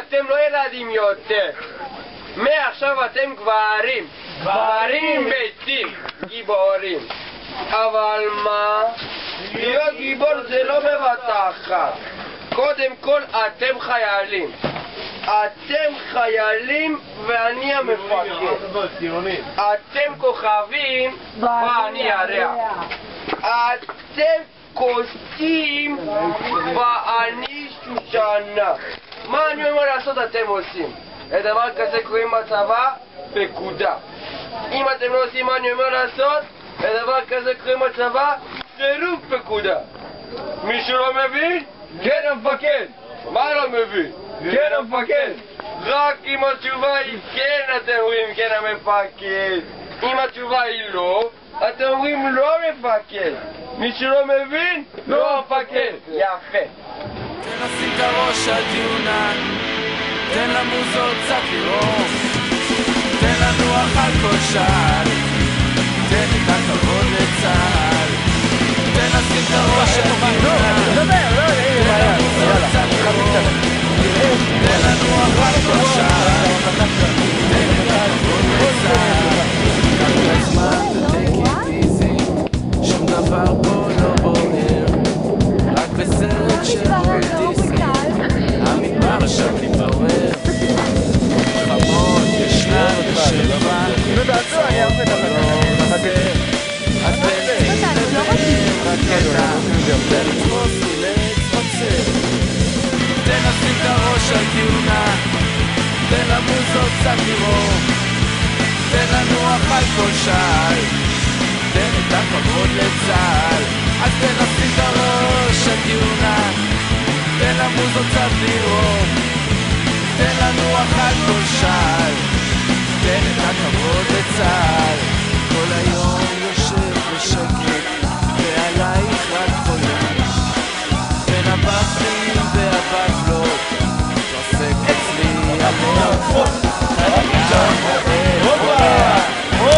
אתם לא ילדים יותר. מעכשיו אתם גברים. גברים ביתים. גיבורים. אבל מה? להיות גיבור זה לא בבת אחת. קודם כל אתם חיילים. אתם חיילים ואני המפקד. אתם כוכבים ואני הרע. אתם כוסים ואני שושנה. מה אני אומר לעשות אתם עושים? לדבר כזה קוראים בצבא פקודה. אם אתם לא עושים מה אני אומר לעשות, לדבר כזה קוראים בצבא סירוב פקודה. מישהו לא מבין? כן המפקד. מה לא מבין? כן המפקד. רק אם התשובה היא כן אתם אומרים כן המפקד. אם התשובה היא לא, אתם אומרים לא מפקד. מישהו לא מבין? לא המפקד. יפה. תן לשים את הראש על דיונן, תן למוזות קצת לראות, תן לנוח על כל שעל, תן את הכבוד לצהל. תן לשים את הראש על דיונן, תן למוזות קצת לראות, תן לנוח על כל שעל, תן את הכבוד לצהל. קח לזמן ו-take it easy, שום דבר פה לא בוער, רק בסרט של דיסני המדבר עכשיו מתעורר. חמות ישנן בשבע, אז בנזין לבן רקטה, תן לתפוס לי להתפוצר. תן לשים את הראש על דיונה, תן למוזות קצת לראות, תן לנוח על כל שעל, תן את הכבוד לצהל. אז תן לשים את הראש על דיונה, תן למוזות קצת לראות, תן לנוח על כל שעל, תן את הכבוד לצהל. כל היום יושב בשקט ועלייך רק חולם, בין הבפלים והבפלות תעסק אצלי הלב. אני גם רואה קורע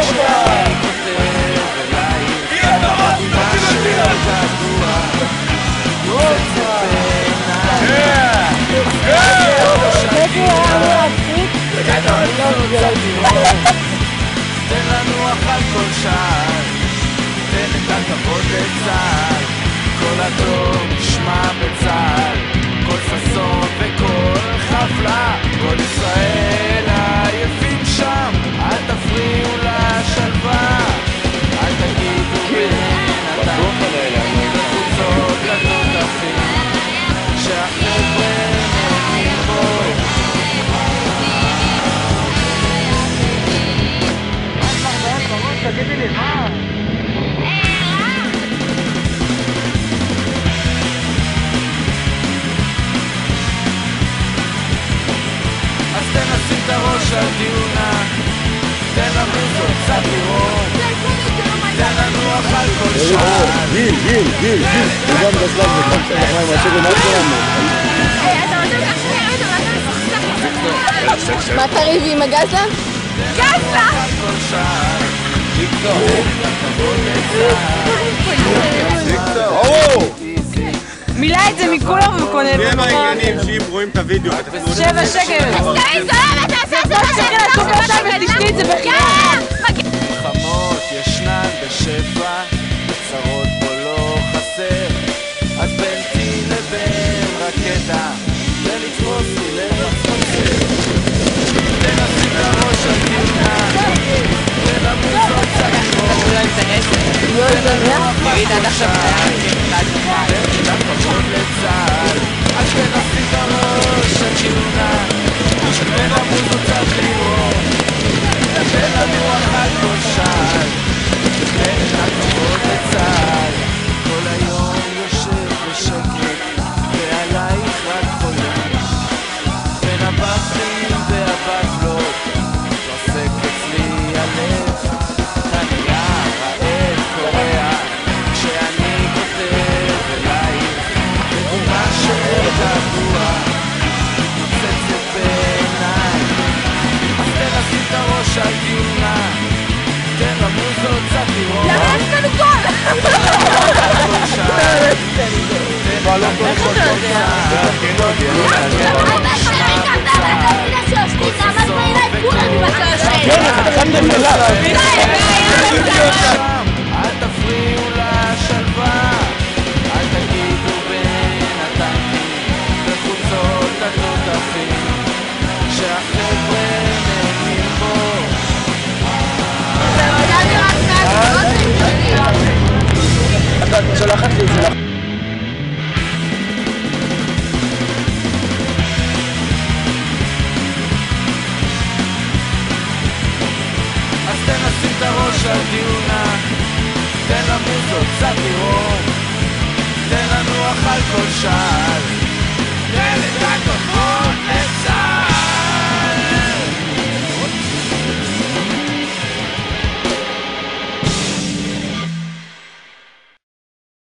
כשאני כותב אלייך מה שגדוע יוצא בעיניי. תן לנוח על כל שעל, תן את הכבוד לצהל. כל הדור נשמע בצהל, כל ששון וכל חפלה, כל ישראל עייפים שם. אל תפריעו לשלווה, אל תגידו בין אדם וחוצות לתותפים שהחבר'ה נהנים בו. תגידי לי, מה? אז תן לשים את הראש על דיונה, תן למוזות קצת לראות, תן לנוח על כל שעל. גיל, הוא גם גזלן וגם משהו למה שלנו. מה תריבי עם הגזלן? גזלן! מילא את זה מכולם ומקונן. תהיה מהעניינים שאם רואים את הוידאו 7 שקל. תשתי את זה בחינם. חמות ישנן בשפע, צרות פה לא חסר, אז בין טי לבין רקטה תן לתפוס לי להתפוצר. תן לשים את הראש על דיונה, תן למוזות קצת לראות, תן את הכבוד לצהל. אז תן לשים את הראש על דיונה, תן למוזות קצת לראות, תן לנוח על כל שעל, תן את הכבוד לצהל. כל היום יושב בשקט ועלייך רק חולם, בין הבפלים והבפלות תעסק אצלי הלב. אני רעב קורע כשאני כותב אלייך, ומה שגדוע נוצצת בעיניי. אז תן לשים את הראש על דיונה, תן למוזות קצת לראות, למה יש לנו קול? תן את הכבוד לצהל. אל תפריעו לשלווה, אל תגידו בין הטנקים וחוצות התותחים שהחבר'ה נהנים בו. את שולחת לי את זה. אז תן לשים את הראש על דיונה, תן למוזות קצת לראות, תן לנוח על כל שעל, תן את הכוחות